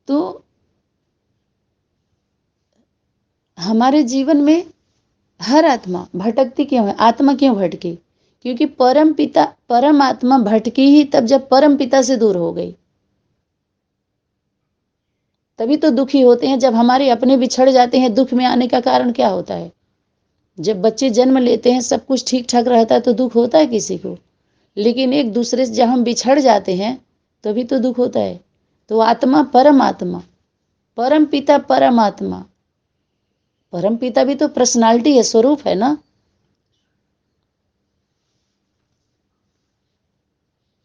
तो हमारे जीवन में हर आत्मा भटकती क्यों है? आत्मा क्यों भटकी? क्योंकि परम आत्मा भटकी ही तब जब परम पिता से दूर हो गई। तभी तो दुखी होते हैं। जब हमारे अपने बिछड़ जाते हैं, दुख में आने का कारण क्या होता है? जब बच्चे जन्म लेते हैं, सब कुछ ठीक ठाक रहता है तो दुख होता है किसी को, लेकिन एक दूसरे से जब हम बिछड़ जाते हैं तभी तो दुख होता है। तो आत्मा, परम पिता, परमात्मा, परम पिता भी तो पर्सनालिटी है, स्वरूप है ना।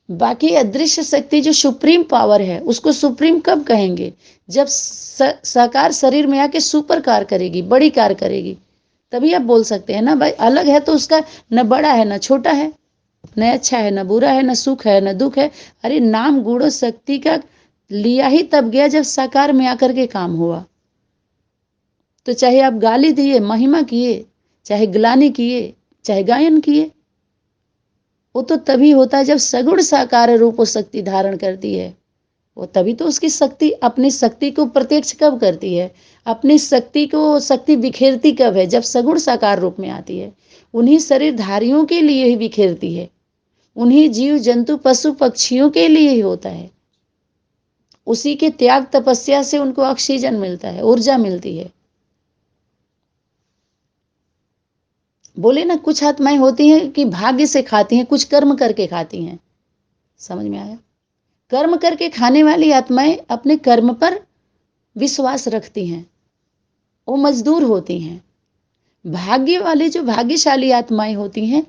बाकी अदृश्य शक्ति जो सुप्रीम पावर है, उसको सुप्रीम कब कहेंगे? जब साकार शरीर में आके सुपर कार करेगी, बड़ी कार करेगी, तभी आप बोल सकते हैं ना भाई। अलग है तो उसका न बड़ा है न छोटा है, न अच्छा है न बुरा है, न सुख है न दुख है। अरे नाम गुण शक्ति का लिया ही तब गया जब साकार में आकर के काम हुआ। तो चाहे आप गाली दिए, महिमा किए, चाहे ग्लानि किए, चाहे गायन किए, वो तो तभी होता है जब सगुण साकार रूप वो शक्ति धारण करती है। वो तभी तो उसकी शक्ति, अपनी शक्ति को प्रत्यक्ष कब करती है? अपनी शक्ति को शक्ति बिखेरती कब है? जब सगुण साकार रूप में आती है। उन्हीं शरीरधारियों के लिए ही बिखेरती है, उन्हीं जीव जंतु पशु पक्षियों के लिए ही होता है। उसी के त्याग तपस्या से उनको ऑक्सीजन मिलता है, ऊर्जा मिलती है। बोले ना, कुछ आत्माएं होती हैं कि भाग्य से खाती हैं, कुछ कर्म करके खाती हैं। समझ में आया? कर्म करके खाने वाली आत्माएं अपने कर्म पर विश्वास रखती हैं, वो मजदूर होती हैं। भाग्य वाली जो भाग्यशाली आत्माएं होती हैं,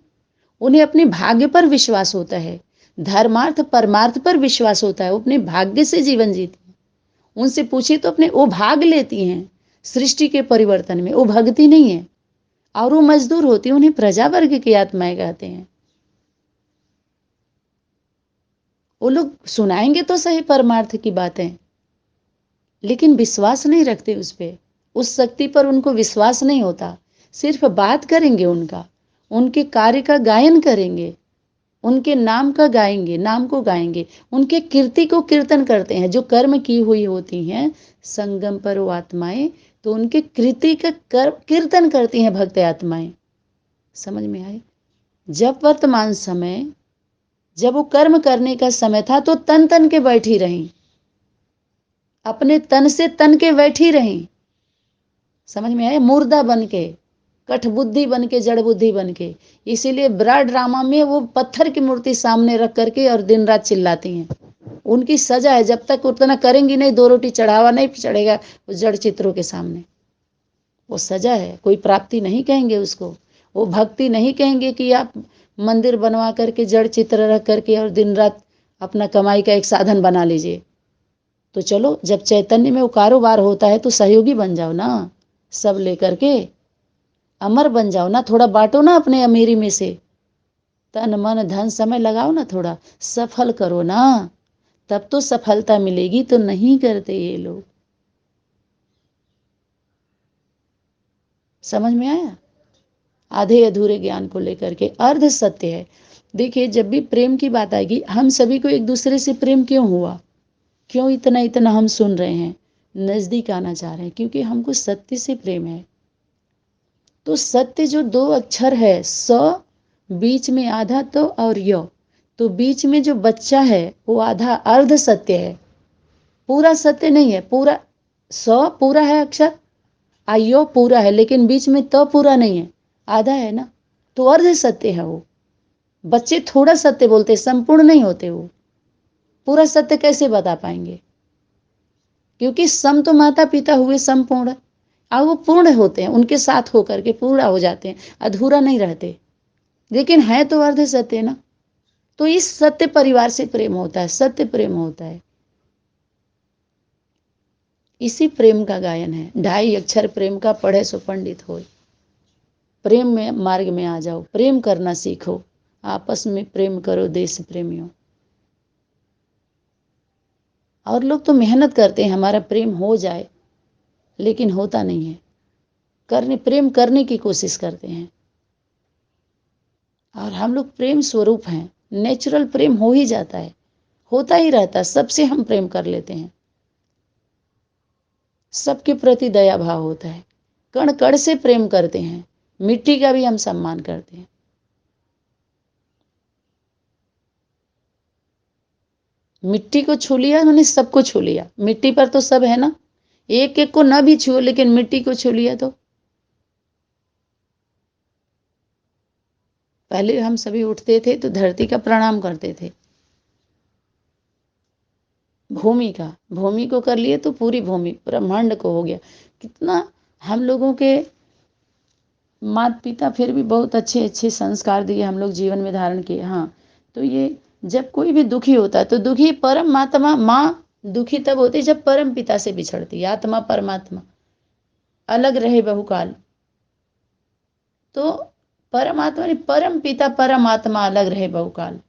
उन्हें अपने भाग्य पर विश्वास होता है, धर्मार्थ परमार्थ पर विश्वास होता है, वो अपने भाग्य से जीवन जीती हैं। उनसे पूछिए तो अपने वो भाग लेती हैं सृष्टि के परिवर्तन में, वो भगती नहीं है। और वो मजदूर होती है, उन्हें प्रजा वर्ग की आत्माएं कहते हैं। वो लोग सुनाएंगे तो सही परमार्थ की बातें, लेकिन विश्वास नहीं रखते उस पर, उस शक्ति पर उनको विश्वास नहीं होता। सिर्फ बात करेंगे, उनके कार्य का गायन करेंगे, उनके नाम का गाएंगे, नाम को गाएंगे, उनके कीर्ति को कीर्तन करते हैं। जो कर्म की हुई होती हैं संगम पर वो आत्माएं, तो उनके कृति का कीर्तन करती हैं भक्त आत्माएं। समझ में आए? जब वर्तमान समय, जब वो कर्म करने का समय था तो तन तन के बैठी रहीं, अपने तन से तन के बैठी रहीं। समझ में आए? मुर्दा बन के, कठ बुद्धि बन के, जड़ बुद्धि बन के। इसीलिए बड़ा ड्रामा में वो पत्थर की मूर्ति सामने रख करके और दिन रात चिल्लाती हैं। उनकी सजा है, जब तक उतना करेंगी नहीं, 2 रोटी चढ़ावा नहीं चढ़ेगा उस जड़ चित्रों के सामने। वो सजा है, कोई प्राप्ति नहीं कहेंगे उसको, वो भक्ति नहीं कहेंगे कि आप मंदिर बनवा करके जड़ चित्र रख करके और दिन रात अपना कमाई का एक साधन बना लीजिए। तो चलो, जब चैतन्य में वो कारोबार होता है तो सहयोगी बन जाओ ना, सब लेकर के अमर बन जाओ ना। थोड़ा बांटो ना अपने अमीरी में से, तन मन धन समय लगाओ ना, थोड़ा सफल करो ना, तब तो सफलता मिलेगी। तो नहीं करते ये लोग। समझ में आया? आधे अधूरे ज्ञान को लेकर के अर्ध सत्य है। देखिए, जब भी प्रेम की बात आएगी, हम सभी को एक दूसरे से प्रेम क्यों हुआ? क्यों इतना इतना हम सुन रहे हैं, नजदीक आना चाह रहे हैं? क्योंकि हमको सत्य से प्रेम है। तो सत्य जो 2 अक्षर है, स, बीच में आधा तो और य, तो बीच में जो बच्चा है वो आधा अर्ध सत्य है, पूरा सत्य नहीं है। पूरा स पूरा है अक्षर, आयो पूरा है, लेकिन बीच में तो पूरा नहीं है, आधा है ना, तो अर्ध सत्य है वो। बच्चे थोड़ा सत्य बोलते, संपूर्ण नहीं होते वो। पूरा सत्य कैसे बता पाएंगे? क्योंकि सम तो माता पिता हुए संपूर्ण, और वो पूर्ण होते हैं, उनके साथ होकर के पूरा हो जाते हैं, अधूरा नहीं रहते, लेकिन है तो अर्ध सत्य ना। तो इस सत्य परिवार से प्रेम होता है, सत्य प्रेम होता है। इसी प्रेम का गायन है, 2.5 अक्षर प्रेम का, पढ़े सो पंडित होए। प्रेम में मार्ग में आ जाओ, प्रेम करना सीखो, आपस में प्रेम करो देश प्रेमियों। और लोग तो मेहनत करते हैं हमारा प्रेम हो जाए, लेकिन होता नहीं है। प्रेम करने की कोशिश करते हैं, और हम लोग प्रेम स्वरूप हैं, नेचुरल प्रेम हो ही जाता है, होता ही रहता है, सबसे हम प्रेम कर लेते हैं। सबके प्रति दया भाव होता है, कण कण से प्रेम करते हैं, मिट्टी का भी हम सम्मान करते हैं। मिट्टी को छू लिया उन्होंने, सबको छू लिया। मिट्टी पर तो सब है ना, एक एक को ना भी छुओ लेकिन मिट्टी को छू लिया। तो पहले हम सभी उठते थे तो धरती का प्रणाम करते थे, भूमि को कर लिए तो पूरी भूमि ब्रह्मांड को हो गया। कितना हम लोगों के माता पिता फिर भी बहुत अच्छे अच्छे संस्कार दिए, हम लोग जीवन में धारण किए। हाँ, तो ये जब कोई भी दुखी होता है तो दुखी परमात्मा माँ दुखी तब होती जब परम पिता से बिछड़ती। आत्मा परमात्मा अलग रहे बहुकाल, तो परमात्मा ने परम पिता परमात्मा अलग रहे बहुकाल।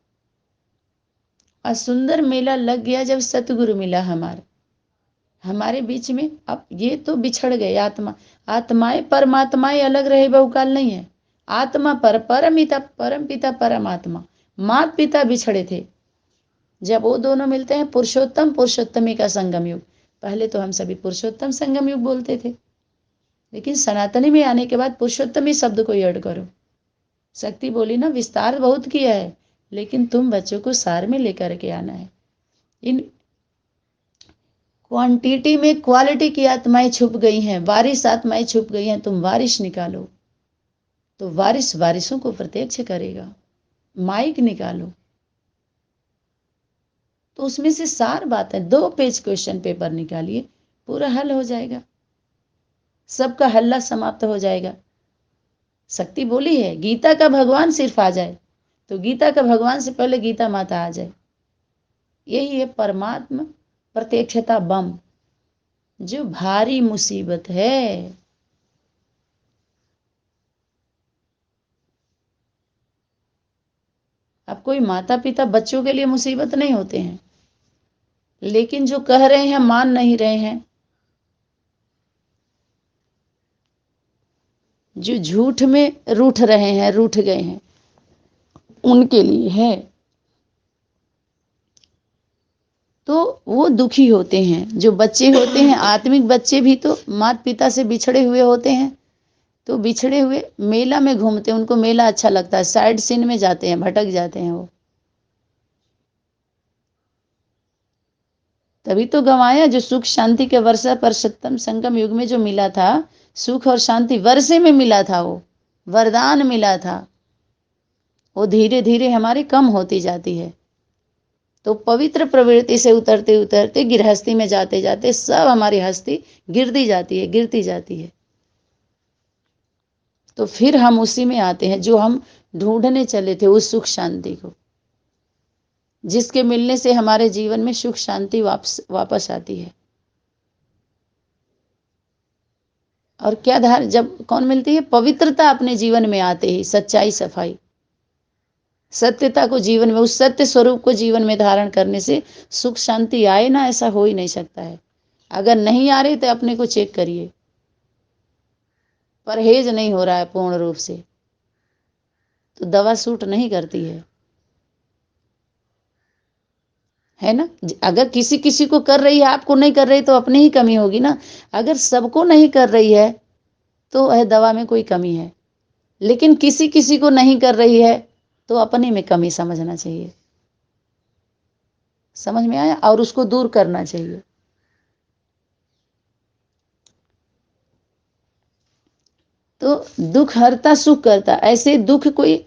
और सुंदर मेला लग गया जब सतगुरु मिला हमारे बीच में। अब ये तो बिछड़ गए आत्माएं परमात्माएं अलग रहे बहुकाल नहीं है। आत्मा परम पिता परमात्मा माता पिता बिछड़े थे, जब वो दोनों मिलते हैं पुरुषोत्तम पुरुषोत्तमी का संगम युग। पहले तो हम सभी पुरुषोत्तम संगम युग बोलते थे, लेकिन सनातनी में आने के बाद पुरुषोत्तमी शब्द को ऐड करो। शक्ति बोली ना, विस्तार बहुत किया है लेकिन तुम बच्चों को सार में लेकर के आना है। इन क्वांटिटी में क्वालिटी की आत्माएं छुप गई हैं, वारिस आत्माएं छुप गई हैं। तुम वारिस निकालो तो वारिस वारिसों को प्रत्यक्ष करेगा। माइक निकालो तो उसमें से सार बात है। 2 पेज क्वेश्चन पेपर निकालिए, पूरा हल हो जाएगा, सबका हल्ला समाप्त हो जाएगा। शक्ति बोली है गीता का भगवान सिर्फ आ जाए, तो गीता का भगवान से पहले गीता माता आ जाए। यही है परमात्मा प्रत्यक्षता बम, जो भारी मुसीबत है। अब कोई माता पिता बच्चों के लिए मुसीबत नहीं होते हैं, लेकिन जो कह रहे हैं मान नहीं रहे हैं, जो झूठ में रूठ रहे हैं, रूठ गए हैं, उनके लिए है। तो वो दुखी होते हैं। जो बच्चे होते हैं आत्मिक बच्चे भी तो माता पिता से बिछड़े हुए होते हैं, तो बिछड़े हुए मेला में घूमते हैं, उनको मेला अच्छा लगता है, साइड सीन में जाते हैं, भटक जाते हैं वो। तभी तो गंवाया जो सुख शांति के वर्षा परषोत्तम संगम युग में जो मिला था, सुख और शांति वर्षे में मिला था, वो वरदान मिला था। वो धीरे धीरे हमारी कम होती जाती है, तो पवित्र प्रवृत्ति से उतरते उतरते गृहस्थी में जाते जाते सब हमारी हस्ती गिरती जाती है, गिरती जाती है। तो फिर हम उसी में आते हैं जो हम ढूंढने चले थे, उस सुख शांति को, जिसके मिलने से हमारे जीवन में सुख शांति वापस आती है। और क्या धार जब कौन मिलती है? पवित्रता अपने जीवन में आते ही, सच्चाई सफाई सत्यता को जीवन में, उस सत्य स्वरूप को जीवन में धारण करने से सुख शांति आए ना, ऐसा हो ही नहीं सकता है। अगर नहीं आ रही तो अपने को चेक करिए, परहेज नहीं हो रहा है पूर्ण रूप से, तो दवा सूट नहीं करती है ना। अगर किसी किसी को कर रही है, आपको नहीं कर रही, तो अपनी ही कमी होगी ना। अगर सबको नहीं कर रही है तो वह दवा में कोई कमी है, लेकिन किसी किसी को नहीं कर रही है तो अपने में कमी समझना चाहिए। समझ में आया? और उसको दूर करना चाहिए। तो दुख हरता सुख करता, ऐसे दुख कोई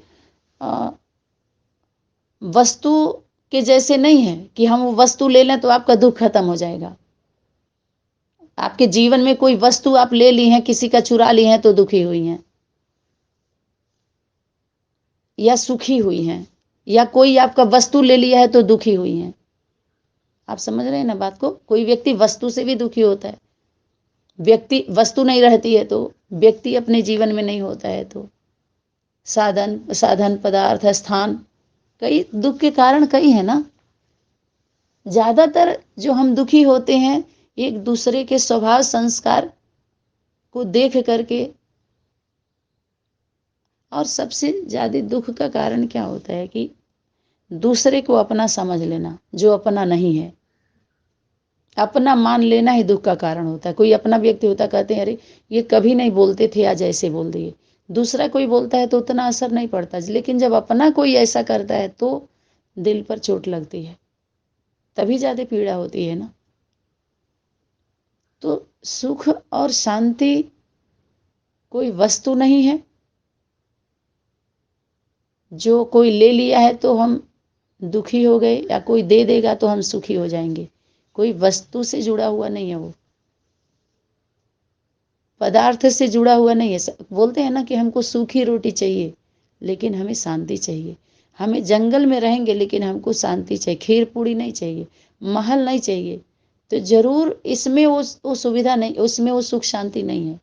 वस्तु के जैसे नहीं है कि हम वो वस्तु ले लें तो आपका दुख खत्म हो जाएगा। आपके जीवन में कोई वस्तु आप ले ली है, किसी का चुरा ली है तो दुखी हुई हैं, या सुखी हुई हैं, या कोई आपका वस्तु ले लिया है तो दुखी हुई हैं। आप समझ रहे हैं ना बात को? कोई व्यक्ति वस्तु से भी दुखी होता है, व्यक्ति वस्तु नहीं रहती है तो व्यक्ति अपने जीवन में नहीं होता है, तो साधन साधन पदार्थ स्थान, कई दुख के कारण कई है ना। ज्यादातर जो हम दुखी होते हैं एक दूसरे के स्वभाव संस्कार को देख करके। और सबसे ज्यादा दुख का कारण क्या होता है कि दूसरे को अपना समझ लेना जो अपना नहीं है। अपना मान लेना ही दुख का कारण होता है। कोई अपना व्यक्ति होता, कहते हैं अरे ये कभी नहीं बोलते थे, आज ऐसे बोल दिए। दूसरा कोई बोलता है तो उतना असर नहीं पड़ता, लेकिन जब अपना कोई ऐसा करता है तो दिल पर चोट लगती है, तभी ज़्यादा पीड़ा होती है ना। तो सुख और शांति कोई वस्तु नहीं है जो कोई ले लिया है तो हम दुखी हो गए, या कोई दे देगा तो हम सुखी हो जाएंगे। कोई वस्तु से जुड़ा हुआ नहीं है, वो पदार्थ से जुड़ा हुआ नहीं है। बोलते हैं ना कि हमको सूखी रोटी चाहिए, लेकिन हमें शांति चाहिए। हमें जंगल में रहेंगे लेकिन हमको शांति चाहिए, खीर पूड़ी नहीं चाहिए, महल नहीं चाहिए। तो जरूर इसमें वो सुविधा नहीं, उसमें वो सुख शांति नहीं है।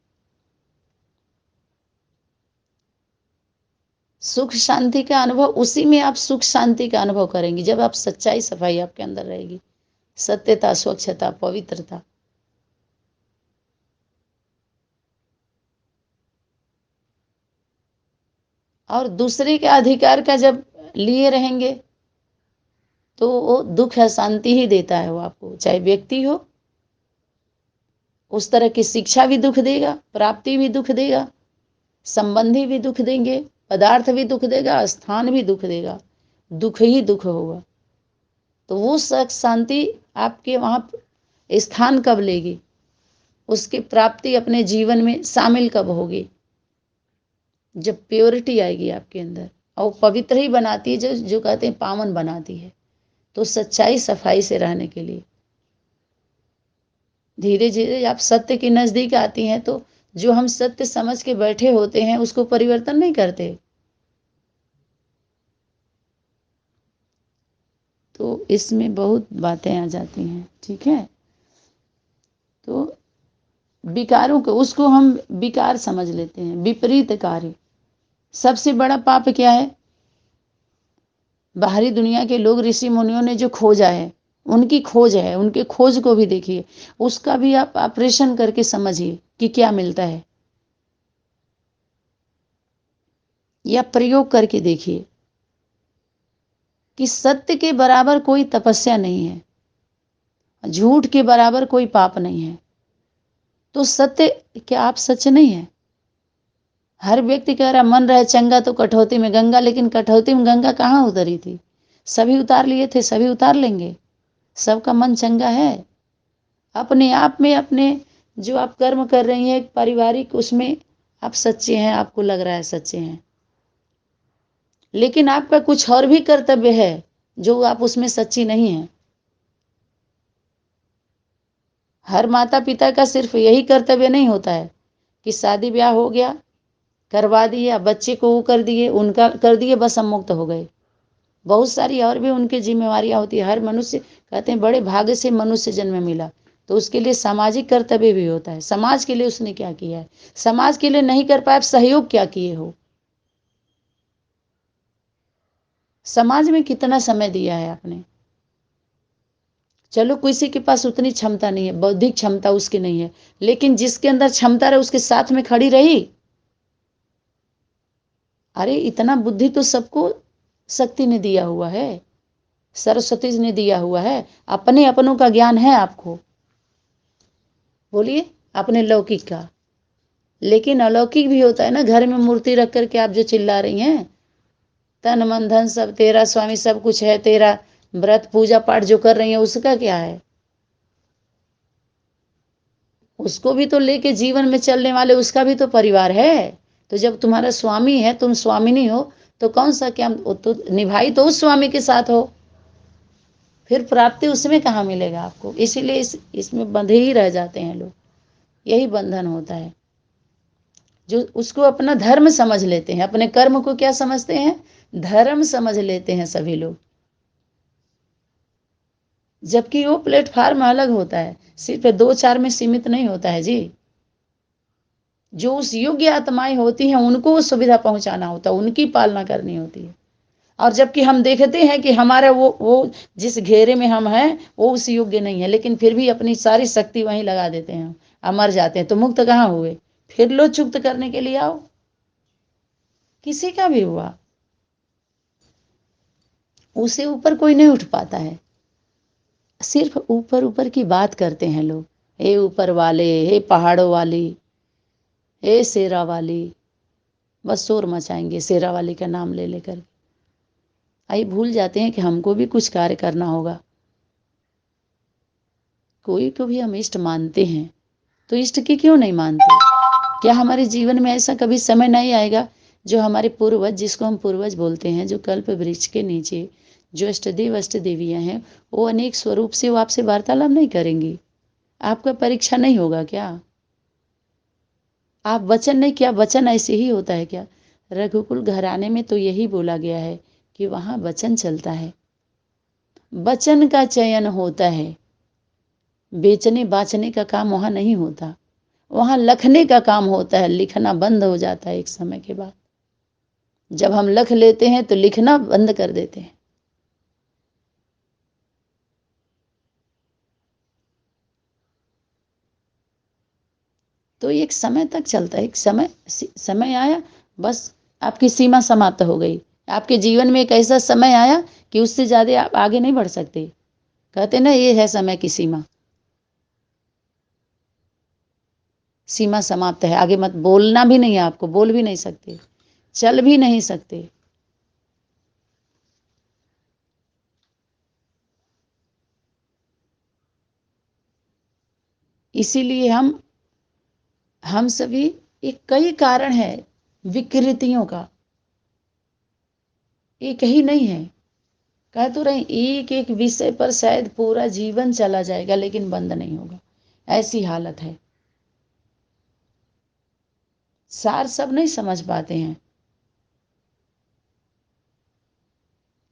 सुख शांति का अनुभव उसी में आप सुख शांति का अनुभव करेंगे, जब आप सच्चाई सफाई आपके अंदर रहेगी, सत्यता, स्वच्छता, पवित्रता। और दूसरे के अधिकार का जब लिए रहेंगे तो वो दुख है, शांति ही देता है वो आपको। चाहे व्यक्ति हो, उस तरह की शिक्षा भी दुख देगा, प्राप्ति भी दुख देगा, संबंधी भी दुख देंगे, पदार्थ भी दुख देगा, स्थान भी दुख देगा, दुख ही दुख होगा। तो वो शांति आपके वहाँ स्थान कब लेगी, उसकी प्राप्ति अपने जीवन में शामिल कब होगी? जब प्योरिटी आएगी आपके अंदर, और पवित्र ही बनाती है, जो कहते हैं पावन बनाती है। तो सच्चाई सफाई से रहने के लिए धीरे धीरे आप सत्य के नजदीक आती हैं, तो जो हम सत्य समझ के बैठे होते हैं उसको परिवर्तन नहीं करते। तो इसमें बहुत बातें आ जाती हैं, ठीक है। तो विकारों को, उसको हम विकार समझ लेते हैं, विपरीत कार्य। सबसे बड़ा पाप क्या है? बाहरी दुनिया के लोग, ऋषि मुनियों ने जो खोजा है, उनकी खोज है, उनके खोज को भी देखिए, उसका भी आप ऑपरेशन करके समझिए कि क्या मिलता है, या प्रयोग करके देखिए कि सत्य के बराबर कोई तपस्या नहीं है, झूठ के बराबर कोई पाप नहीं है। तो सत्य क्या आप सच नहीं है? हर व्यक्ति कह रहा मन रहे चंगा तो कठौती में गंगा, लेकिन कठौती में गंगा कहाँ उतरी थी? सभी उतार लिए थे, सभी उतार लेंगे। सबका मन चंगा है अपने आप में। अपने जो आप कर्म कर रही हैं पारिवारिक, उसमें आप सच्चे हैं, आपको लग रहा है सच्चे हैं, लेकिन आपका कुछ और भी कर्तव्य है जो आप उसमें सच्ची नहीं है। हर माता पिता का सिर्फ यही कर्तव्य नहीं होता है कि शादी ब्याह हो गया, करवा दिया, बच्चे को वो कर दिए, उनका कर दिए, बस हम मुक्त हो गए। बहुत सारी और भी उनकी जिम्मेवारियां होती है। हर मनुष्य, कहते हैं बड़े भाग्य से मनुष्य जन्म मिला, तो उसके लिए सामाजिक कर्तव्य भी होता है। समाज के लिए उसने क्या किया है, समाज के लिए नहीं कर पाए, सहयोग क्या किए हो, समाज में कितना समय दिया है आपने। चलो किसी के पास उतनी क्षमता नहीं है, बौद्धिक क्षमता उसकी नहीं है, लेकिन जिसके अंदर क्षमता रहे उसके साथ में खड़ी रही। अरे इतना बुद्धि तो सबको शक्ति ने दिया हुआ है, सरस्वती ने दिया हुआ है। अपने अपनों का ज्ञान है आपको, बोलिए, अपने लौकिक का। लेकिन अलौकिक भी होता है ना, घर में मूर्ति रख करके आप जो चिल्ला रही हैं, तन मन धन सब तेरा स्वामी, सब कुछ है तेरा, व्रत पूजा पाठ जो कर रही है उसका क्या है? उसको भी तो लेके जीवन में चलने वाले, उसका भी तो परिवार है। तो जब तुम्हारा स्वामी है, तुम स्वामिनी हो, तो कौन सा क्या, तो निभाई तो उस स्वामी के साथ हो, फिर प्राप्ति उसमें कहाँ मिलेगा आपको? इसीलिए इसमें बंधे ही रह जाते हैं लोग। यही बंधन होता है। जो उसको अपना धर्म समझ लेते हैं, अपने कर्म को क्या समझते हैं? धर्म समझ लेते हैं सभी लोग। जबकि वो प्लेटफार्म अलग होता है, सिर्फ दो चार में सीमित नहीं होता है जी। जो उस योग्य आत्माएं होती हैं उनको वो सुविधा पहुंचाना होता है, उनकी पालना करनी होती है। और जबकि हम देखते हैं कि हमारा वो जिस घेरे में हम हैं वो उस योग्य नहीं है, लेकिन फिर भी अपनी सारी शक्ति वहीं लगा देते हैं और मर जाते हैं। तो मुक्त कहाँ हुए? फिर लो चुक्त करने के लिए आओ, किसी का भी हुआ, उसे ऊपर कोई नहीं उठ पाता है। सिर्फ ऊपर ऊपर की बात करते हैं लोग, हे ऊपर वाले, हे पहाड़ों वाली, हे शेरा वाली, बस शोर मचाएंगे शेरा वाली का नाम ले लेकर। आई भूल जाते हैं कि हमको भी कुछ कार्य करना होगा। कोई को भी हम इष्ट मानते हैं तो इष्ट की क्यों नहीं मानते? क्या हमारे जीवन में ऐसा कभी समय नहीं आएगा जो हमारे पूर्वज, जिसको हम पूर्वज बोलते हैं, जो कल्प वृक्ष के नीचे जो अष्टदेव अष्ट देवियां हैं, वो अनेक स्वरूप से वो आपसे वार्तालाप नहीं करेंगी? आपका परीक्षा नहीं होगा क्या? आप वचन नहीं, क्या वचन ऐसे ही होता है क्या? रघुकुल घराने में तो यही बोला गया है कि वहां वचन चलता है, वचन का चयन होता है। बेचने बाचने का काम वहां नहीं होता, वहां लखने का काम होता है। लिखना बंद हो जाता है एक समय के बाद। जब हम लख लेते हैं तो लिखना बंद कर देते हैं। तो एक समय तक चलता है, एक समय आया, बस आपकी सीमा समाप्त हो गई। आपके जीवन में एक ऐसा समय आया कि उससे ज्यादा आप आगे नहीं बढ़ सकते। कहते ना, ये है समय की सीमा, सीमा समाप्त है, आगे मत बोलना भी नहीं है आपको, बोल भी नहीं सकते, चल भी नहीं सकते। इसीलिए हम सभी, एक कई कारण है विकृतियों का, एक ही नहीं है। कह तो रहे, एक एक विषय पर शायद पूरा जीवन चला जाएगा लेकिन बंद नहीं होगा, ऐसी हालत है। सार सब नहीं समझ पाते हैं।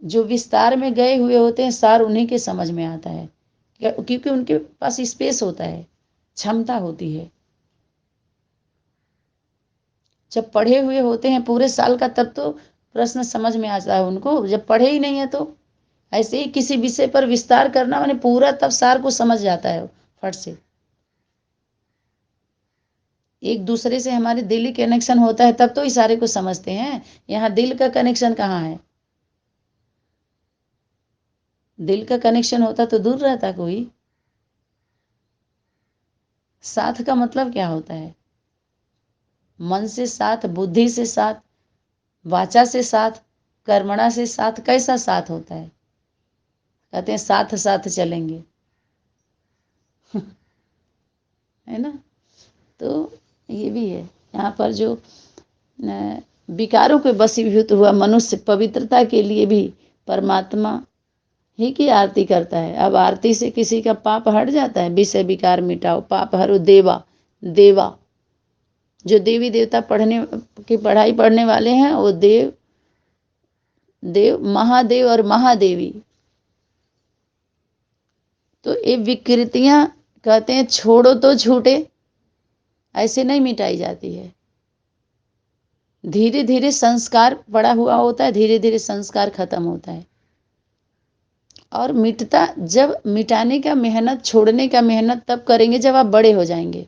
जो विस्तार में गए हुए होते हैं, सार उन्हीं के समझ में आता है, क्योंकि उनके पास स्पेस होता है, क्षमता होती है। जब पढ़े हुए होते हैं पूरे साल का, तब तो प्रश्न समझ में आता है उनको। जब पढ़े ही नहीं है तो ऐसे ही किसी विषय पर विस्तार करना माने पूरा, तब सार को समझ जाता है फट से। एक दूसरे से हमारे दिली कनेक्शन होता है तब तो इशारे को समझते हैं। यहाँ दिल का कनेक्शन कहाँ है? दिल का कनेक्शन होता तो दूर रहता कोई। साथ का मतलब क्या होता है? मन से साथ, बुद्धि से साथ, वाचा से साथ, कर्मणा से साथ। कैसा साथ होता है? कहते हैं साथ साथ चलेंगे है ना। तो ये भी है। यहाँ पर जो विकारों के वशीभूत हुआ मनुष्य पवित्रता के लिए भी परमात्मा ही की आरती करता है। अब आरती से किसी का पाप हट जाता है? विषय विकार मिटाओ, पाप हरो देवा। देवा, जो देवी देवता पढ़ने की पढ़ाई पढ़ने वाले हैं, वो देव, देव, महादेव और महादेवी। तो ये विकृतियां कहते हैं छोड़ो तो छूटे, ऐसे नहीं मिटाई जाती है। धीरे धीरे संस्कार पड़ा हुआ होता है, धीरे धीरे संस्कार खत्म होता है। और मिटता, जब मिटाने का मेहनत, छोड़ने का मेहनत तब करेंगे जब आप बड़े हो जाएंगे।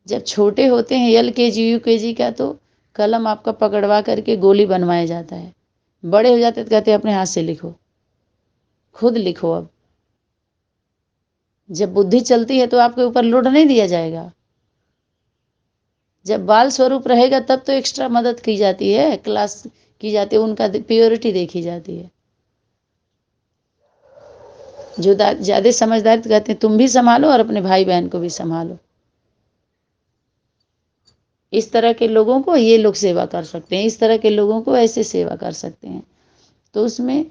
जब छोटे होते हैं LKG UKG का, तो कलम आपका पकड़वा करके गोली बनवाया जाता है। बड़े हो जाते तो कहते हैं अपने हाथ से लिखो, खुद लिखो। अब जब बुद्धि चलती है तो आपके ऊपर लोड नहीं दिया जाएगा। जब बाल स्वरूप रहेगा तब तो एक्स्ट्रा मदद की जाती है, क्लास की जाती है, उनका प्योरिटी देखी जाती है। जो ज्यादा समझदार तो कहते हैं तुम भी संभालो और अपने भाई बहन को भी संभालो। इस तरह के लोगों को ये लोग सेवा कर सकते हैं, इस तरह के लोगों को ऐसे सेवा कर सकते हैं। तो उसमें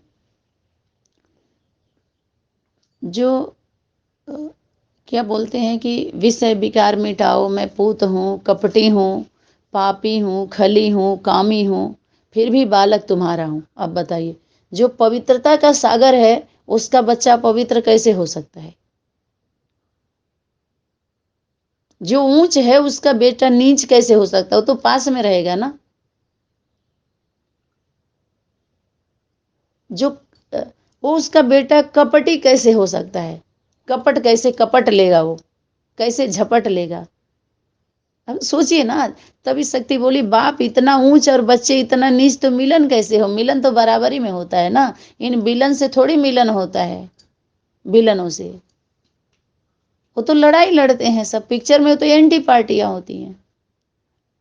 जो क्या बोलते हैं कि विषय विकार मिटाओ, मैं पूत हूँ, कपटी हूँ, पापी हूँ, खली हूँ, कामी हूँ, फिर भी बालक तुम्हारा हूँ। अब बताइए, जो पवित्रता का सागर है उसका बच्चा पवित्र कैसे हो सकता है? जो ऊंच है उसका बेटा नीच कैसे हो सकता है? वो तो पास में रहेगा ना। जो वो उसका बेटा कपटी कैसे हो सकता है? कपट कैसे कपट लेगा? वो कैसे झपट लेगा? अब सोचिए ना। तभी शक्ति बोली, बाप इतना ऊंच और बच्चे इतना नीच, तो मिलन कैसे हो? मिलन तो बराबरी में होता है ना। इन विलन से थोड़ी मिलन होता है। विलनों से। वो तो लड़ाई लड़ते हैं सब, पिक्चर में तो एंटी पार्टियां होती हैं।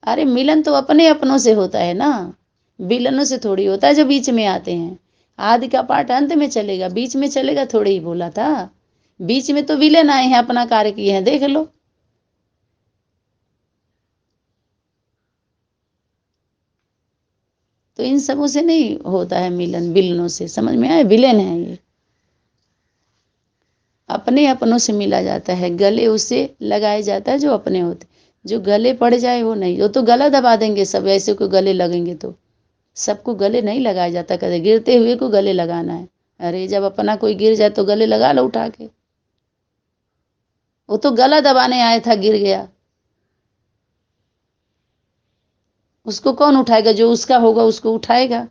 अरे मिलन तो अपने अपनों से होता है ना, विलनों से थोड़ी होता है जो बीच में आते हैं। आदि का पाठ अंत में चलेगा, बीच में चलेगा थोड़ी ही बोला था। बीच में तो विलेन आए हैं, अपना कार्य किए हैं, देख लो। तो इन सबों से नहीं होता है मिलन, विलनों से। समझ में आए, विलेन है ये। अपने अपनों से मिला जाता है, गले उसे लगाया जाता है जो अपने होते। जो गले पड़ जाए वो नहीं, वो तो गला दबा देंगे सब, ऐसे को गले लगेंगे तो। सबको गले नहीं लगाया जाता, कदे गिरते हुए को गले लगाना है। अरे जब अपना कोई गिर जाए तो गले लगा लो उठा के। वो तो गला दबाने आया था, गिर गया, उसको कौन उठाएगा? जो उसका होगा उसको उठाएगा।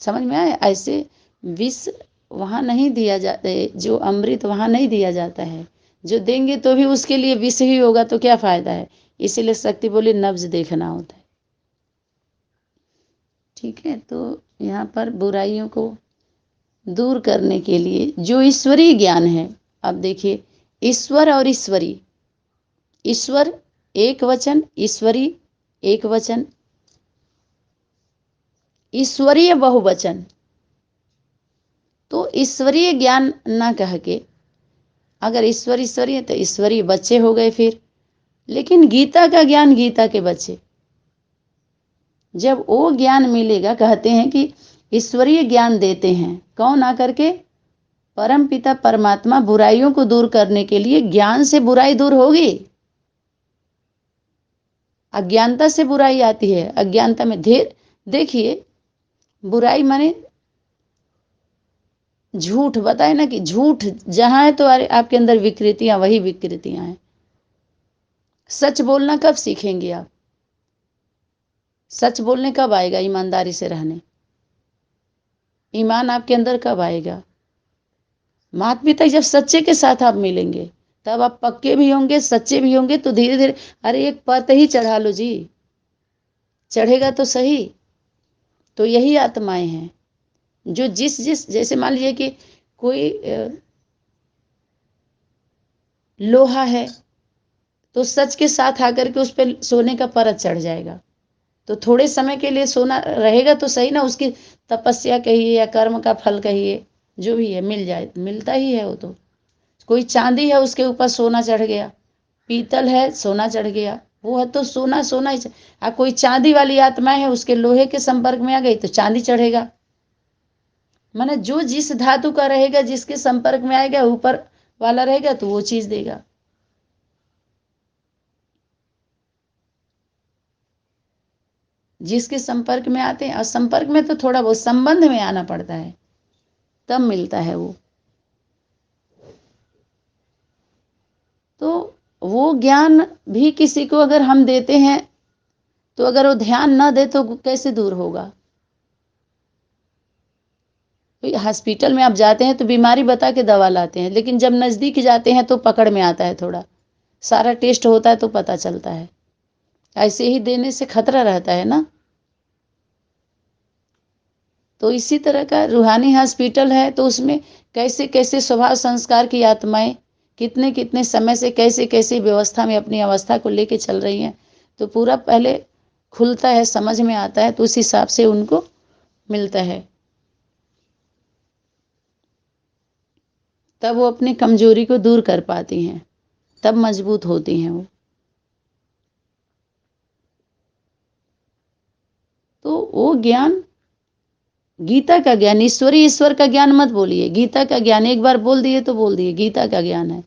समझ में आया? ऐसे विष वहां नहीं दिया जाता है, जो अमृत वहां नहीं दिया जाता है। जो देंगे तो भी उसके लिए विष ही होगा, तो क्या फायदा है? इसीलिए शक्ति बोली नब्ज देखना होता है। ठीक है, तो यहाँ पर बुराइयों को दूर करने के लिए जो ईश्वरीय ज्ञान है, अब देखिए, ईश्वर और ईश्वरी, ईश्वर एक वचन, ईश्वरी एक वचन, ईश्वरीय बहुवचन। तो ईश्वरीय ज्ञान ना कह के, अगर ईश्वर ईश्वरीय तो ईश्वरीय बच्चे हो गए फिर। लेकिन गीता का ज्ञान, गीता के बच्चे, जब वो ज्ञान मिलेगा, कहते हैं कि ईश्वरीय ज्ञान देते हैं कौन आकर के? परम पिता परमात्मा बुराइयों को दूर करने के लिए। ज्ञान से बुराई दूर होगी, अज्ञानता से बुराई आती है। अज्ञानता में धीर, देखिए, बुराई माने झूठ, बताए ना कि झूठ जहां है तो अरे आपके अंदर विकृतियां, वही विकृतियां हैं। सच बोलना कब सीखेंगे आप? सच बोलने कब आएगा? ईमानदारी से रहने। ईमान आपके अंदर कब आएगा? माता पिता जब सच्चे के साथ आप मिलेंगे, तब आप पक्के भी होंगे, सच्चे भी होंगे, तो धीरे धीरे, अरे एक पत ही चढ़ा लो जी, चढ़ेगा तो सही। तो यही आत्माएं हैं जो जिस जिस, जैसे मान लीजिए कि कोई लोहा है, तो सच के साथ आकर के उस पर सोने का परत चढ़ जाएगा, तो थोड़े समय के लिए सोना रहेगा तो सही ना। उसकी तपस्या कहिए या कर्म का फल कहिए, जो भी है मिल जाए, मिलता ही है वो तो। कोई चांदी है, उसके ऊपर सोना चढ़ गया, पीतल है सोना चढ़ गया, वो है तो सोना सोना ही। कोई चांदी वाली आत्मा है, उसके लोहे के संपर्क में आ गई तो चांदी चढ़ेगा। माने जो जिस धातु का रहेगा, जिसके संपर्क में आएगा, ऊपर वाला रहेगा तो वो चीज देगा। जिसके संपर्क में आते हैं, और संपर्क में तो थोड़ा बहुत संबंध में आना पड़ता है, तब मिलता है वो। तो वो ज्ञान भी किसी को अगर हम देते हैं, तो अगर वो ध्यान न दे तो कैसे दूर होगा? हॉस्पिटल में आप जाते हैं तो बीमारी बता के दवा लाते हैं, लेकिन जब नजदीक जाते हैं तो पकड़ में आता है, थोड़ा सारा टेस्ट होता है तो पता चलता है। ऐसे ही देने से खतरा रहता है ना। तो इसी तरह का रूहानी हॉस्पिटल है, तो उसमें कैसे कैसे स्वभाव संस्कार की आत्माएं कितने कितने समय से कैसे कैसे व्यवस्था में अपनी अवस्था को लेके चल रही हैं, तो पूरा पहले खुलता है, समझ में आता है, तो उस हिसाब से उनको मिलता है। तब वो अपनी कमजोरी को दूर कर पाती हैं, तब मजबूत होती हैं वो। तो वो ज्ञान, गीता का ज्ञान, ईश्वर का ज्ञान मत बोलिए, गीता का ज्ञान एक बार बोल दिए तो बोल दिए, गीता का ज्ञान है।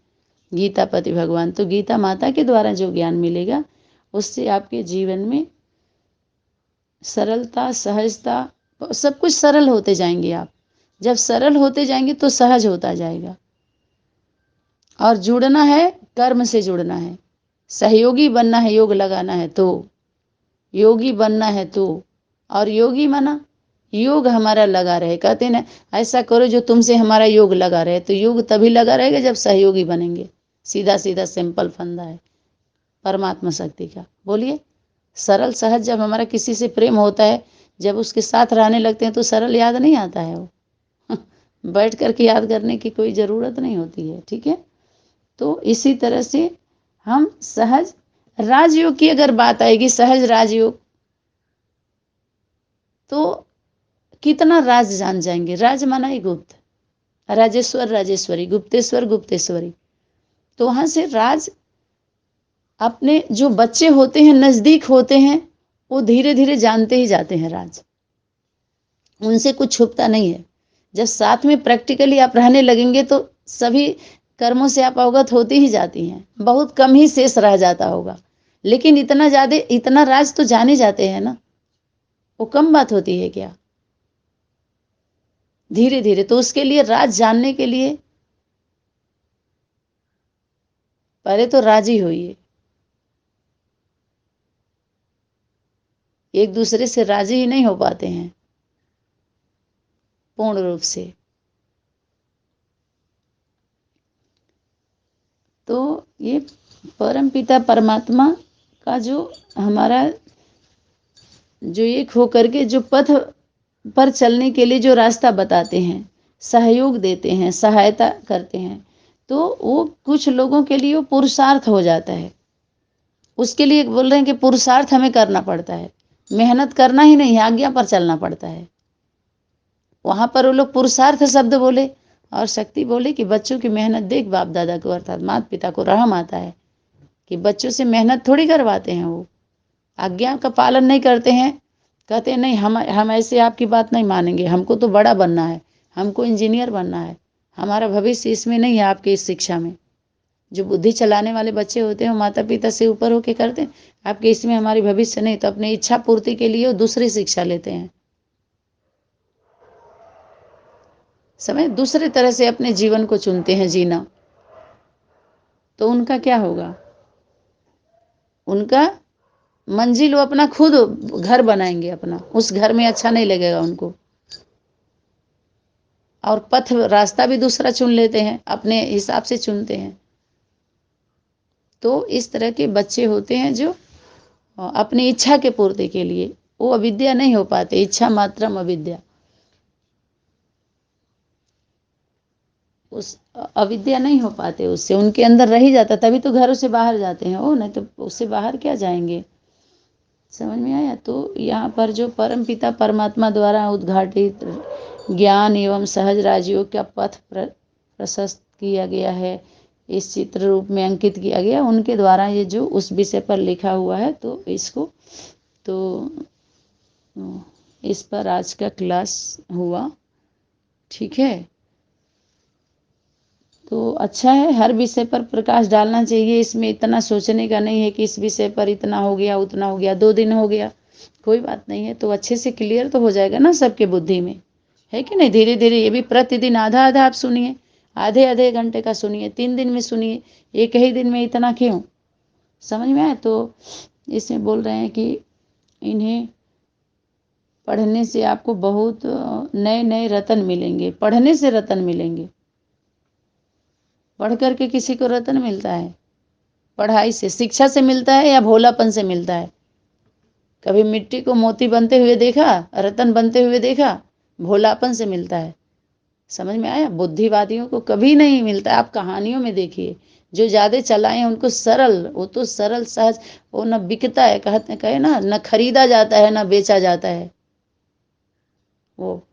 गीता पति भगवान, तो गीता माता के द्वारा जो ज्ञान मिलेगा, उससे आपके जीवन में सरलता, सहजता, सब कुछ सरल होते जाएंगे आप। जब सरल होते जाएंगे तो सहज होता जाएगा। और जुड़ना है, कर्म से जुड़ना है। सहयोगी बनना है, योग लगाना है तो, योगी बनना है तो। और योगी माना योग हमारा लगा रहे, कहते ना ऐसा करो जो तुमसे हमारा योग लगा रहे, तो योग तभी लगा रहेगा जब सहयोगी बनेंगे। सीधा सीधा सिंपल फंदा है परमात्मा शक्ति का। बोलिए, सरल सहज जब हमारा किसी से प्रेम होता है, जब उसके साथ रहने लगते हैं तो सरल याद नहीं आता है वो बैठ करके याद करने की कोई ज़रूरत नहीं होती है, ठीक है। तो इसी तरह से हम सहज राजयोग की अगर बात आएगी, सहज राजयोग, तो कितना राज जान जाएंगे। राज माना ही गुप्त, राजेश्वर राजेश्वरी, गुप्तेश्वर गुप्तेश्वरी। तो वहां से राज अपने जो बच्चे होते हैं, नजदीक होते हैं, वो धीरे धीरे जानते ही जाते हैं राज, उनसे कुछ छुपता नहीं है। जब साथ में प्रैक्टिकली आप रहने लगेंगे तो सभी कर्मों से आप अवगत होती ही जाती हैं, बहुत कम ही शेष रह जाता होगा। लेकिन इतना ज्यादा, इतना राज तो जाने जाते हैं ना, वो कम बात होती है क्या। धीरे धीरे, तो उसके लिए राज जानने के लिए पहले तो राजी होइए, एक दूसरे से राजी ही नहीं हो पाते हैं पूर्ण रूप से। तो ये परम पिता परमात्मा का जो हमारा जो एक होकर के जो पथ पर चलने के लिए जो रास्ता बताते हैं, सहयोग देते हैं, सहायता करते हैं, तो वो कुछ लोगों के लिए वो पुरुषार्थ हो जाता है। उसके लिए बोल रहे हैं कि पुरुषार्थ हमें करना पड़ता है, मेहनत करना ही नहीं है, आज्ञा पर चलना पड़ता है। वहां पर वो लोग पुरुषार्थ शब्द बोले और शक्ति बोले कि बच्चों की मेहनत देख बाप दादा को, अर्थात माता पिता को रहम आता है कि बच्चों से मेहनत थोड़ी करवाते हैं, वो आज्ञा का पालन नहीं करते हैं। कहते हैं नहीं, हम ऐसे आपकी बात नहीं मानेंगे, हमको तो बड़ा बनना है, हमको इंजीनियर बनना है, हमारा भविष्य इसमें नहीं है, आपके इस शिक्षा में। जो बुद्धि चलाने वाले बच्चे होते हैं वो माता पिता से ऊपर होके करते हैं, आपके इसमें हमारी भविष्य नहीं, तो अपनी इच्छा पूर्ति के लिए वो दूसरी शिक्षा लेते हैं, समझ, दूसरे तरह से अपने जीवन को चुनते हैं जीना। तो उनका क्या होगा, उनका मंजिल वो अपना खुद घर बनाएंगे अपना, उस घर में अच्छा नहीं लगेगा उनको, और पथ रास्ता भी दूसरा चुन लेते हैं, अपने हिसाब से चुनते हैं। तो इस तरह के बच्चे होते हैं जो अपनी इच्छा के पूर्ति के लिए, वो अविद्या नहीं हो पाते, इच्छा मात्रम अविद्या, उस अविद्या नहीं हो पाते, उससे उनके अंदर रह ही जाता, तभी तो घरों से बाहर जाते हैं वो, नहीं तो उससे बाहर क्या जाएंगे। समझ में आया। तो यहाँ पर जो परम पिता परमात्मा द्वारा उद्घाटित ज्ञान एवं सहज राजयोग का पथ प्रशस्त किया गया है, इस चित्र रूप में अंकित किया गया, उनके द्वारा ये जो उस विषय पर लिखा हुआ है, तो इसको तो इस पर आज का क्लास हुआ, ठीक है। तो अच्छा है, हर विषय पर प्रकाश डालना चाहिए, इसमें इतना सोचने का नहीं है कि इस विषय पर इतना हो गया उतना हो गया, 2 दिन हो गया, कोई बात नहीं है, तो अच्छे से क्लियर तो हो जाएगा ना सबके बुद्धि में, है कि नहीं। धीरे धीरे, ये भी प्रतिदिन आधा आधा आप सुनिए, आधे आधे घंटे का सुनिए, 3 दिन में सुनिए, एक ही दिन में इतना क्यों। समझ में आया। तो इसमें बोल रहे हैं कि इन्हें पढ़ने से आपको बहुत नए नए रतन मिलेंगे, पढ़ने से रतन मिलेंगे। पढ़ करके किसी को रतन मिलता है, पढ़ाई से, शिक्षा से मिलता है या भोलापन से मिलता है। कभी मिट्टी को मोती बनते हुए देखा, रतन बनते हुए देखा, भोलापन से मिलता है। समझ में आया। बुद्धिवादियों को कभी नहीं मिलता, आप कहानियों में देखिए, जो ज्यादा चलाए हैं उनको सरल, वो तो सरल सहज, वो न बिकता है, कहते कहे ना, न खरीदा जाता है न बेचा जाता है, वो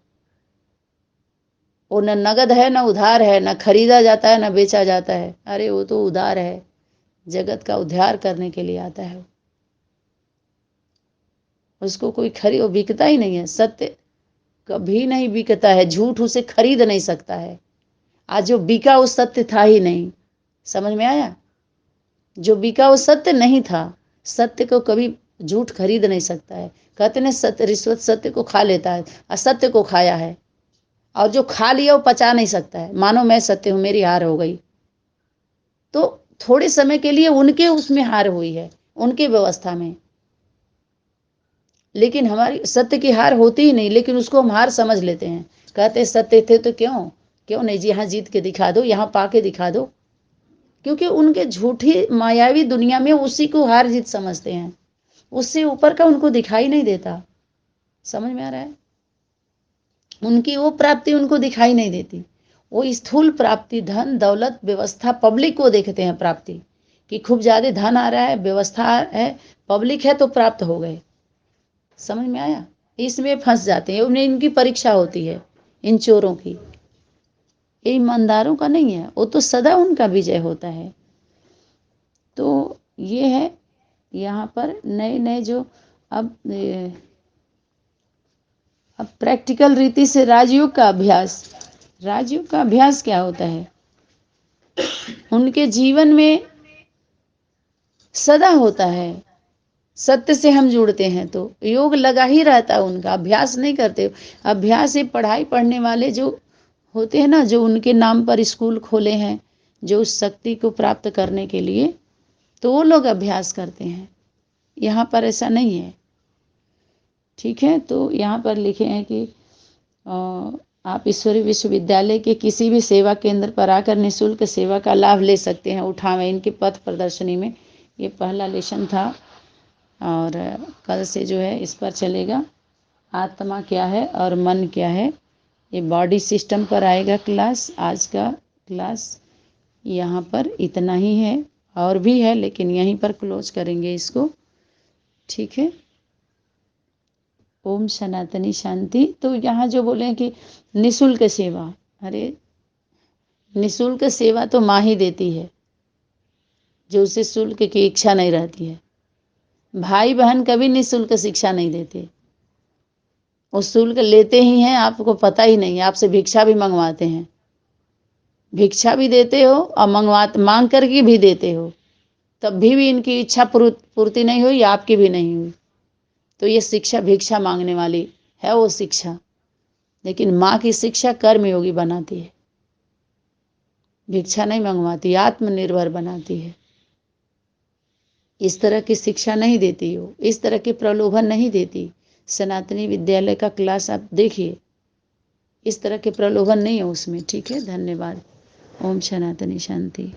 न नगद है न उधार है, न खरीदा जाता है न बेचा जाता है। अरे वो तो उधार है, जगत का उद्धार करने के लिए आता है, उसको कोई वो बिकता ही नहीं है। सत्य कभी नहीं बिकता है, झूठ उसे खरीद नहीं सकता है। आज जो बिका वो सत्य था ही नहीं। समझ में आया। जो बिका वो सत्य नहीं था, सत्य को कभी झूठ खरीद नहीं सकता है। कहते ना, सत्य रिश्वत सत्य को खा लेता है, असत्य को खाया है, और जो खा लिया वो पचा नहीं सकता है। मानो मैं सत्य हूं, मेरी हार हो गई, तो थोड़े समय के लिए उनके उसमें हार हुई है, उनके व्यवस्था में, लेकिन हमारी सत्य की हार होती ही नहीं, लेकिन उसको हम हार समझ लेते हैं। कहते सत्य थे तो क्यों क्यों नहीं जी, यहाँ जीत के दिखा दो, यहाँ पाके दिखा दो, क्योंकि उनके झूठी मायावी दुनिया में उसी को हार जीत समझते हैं, उससे ऊपर का उनको दिखाई नहीं देता। समझ में आ रहा है। उनकी वो प्राप्ति उनको दिखाई नहीं देती। वो स्थूल प्राप्ति, धन दौलत व्यवस्था, पब्लिक को देखते हैं प्राप्ति कि खूब ज़्यादा धन आ रहा है, व्यवस्था है, पब्लिक है तो प्राप्त हो गए। समझ में आया? इसमें फंस जाते हैं। उन्हें इनकी परीक्षा होती है, इन चोरों की। ये ईमानदारों का नहीं है, वो तो सदा उनका विजय होता है। तो ये है यहाँ पर नए नए जो अब प्रैक्टिकल रीति से राजयोग का अभ्यास। राजयोग का अभ्यास क्या होता है? उनके जीवन में सदा होता है। सत्य से हम जुड़ते हैं तो योग लगा ही रहता है उनका, अभ्यास नहीं करते। अभ्यास ये पढ़ाई पढ़ने वाले जो होते हैं ना, जो उनके नाम पर स्कूल खोले हैं, जो उस शक्ति को प्राप्त करने के लिए, तो वो लोग अभ्यास करते हैं। यहाँ पर ऐसा नहीं है। ठीक है, तो यहाँ पर लिखे हैं कि आप ईश्वरी विश्वविद्यालय के किसी भी सेवा केंद्र पर आकर निःशुल्क सेवा का लाभ ले सकते हैं। उठावें इनके पथ प्रदर्शनी में। ये पहला लेसन था और कल से जो है इस पर चलेगा। आत्मा क्या है और मन क्या है, ये बॉडी सिस्टम पर आएगा क्लास। आज का क्लास यहाँ पर इतना ही है, और भी है लेकिन यहीं पर क्लोज करेंगे इसको। ठीक है, ओम सनातनी शांति। तो यहाँ जो बोले कि निःशुल्क सेवा, अरे निःशुल्क सेवा तो माँ ही देती है, जो उसे शुल्क की इच्छा नहीं रहती है। भाई बहन कभी निःशुल्क शिक्षा नहीं देते, वो शुल्क लेते ही हैं, आपको पता ही नहीं है। आपसे भिक्षा भी मंगवाते हैं, भिक्षा भी देते हो और मांग करके भी देते हो, तब भी इनकी इच्छा पूर्ति नहीं हुई, आपकी भी नहीं हुई। तो ये शिक्षा भिक्षा मांगने वाली है वो शिक्षा। लेकिन माँ की शिक्षा कर्मयोगी बनाती है, भिक्षा नहीं मंगवाती, आत्मनिर्भर बनाती है। इस तरह की शिक्षा नहीं देती हो, इस तरह के प्रलोभन नहीं देती। सनातनी विद्यालय का क्लास आप देखिए, इस तरह के प्रलोभन नहीं है उसमें। ठीक है, धन्यवाद। ओम सनातनी शांति।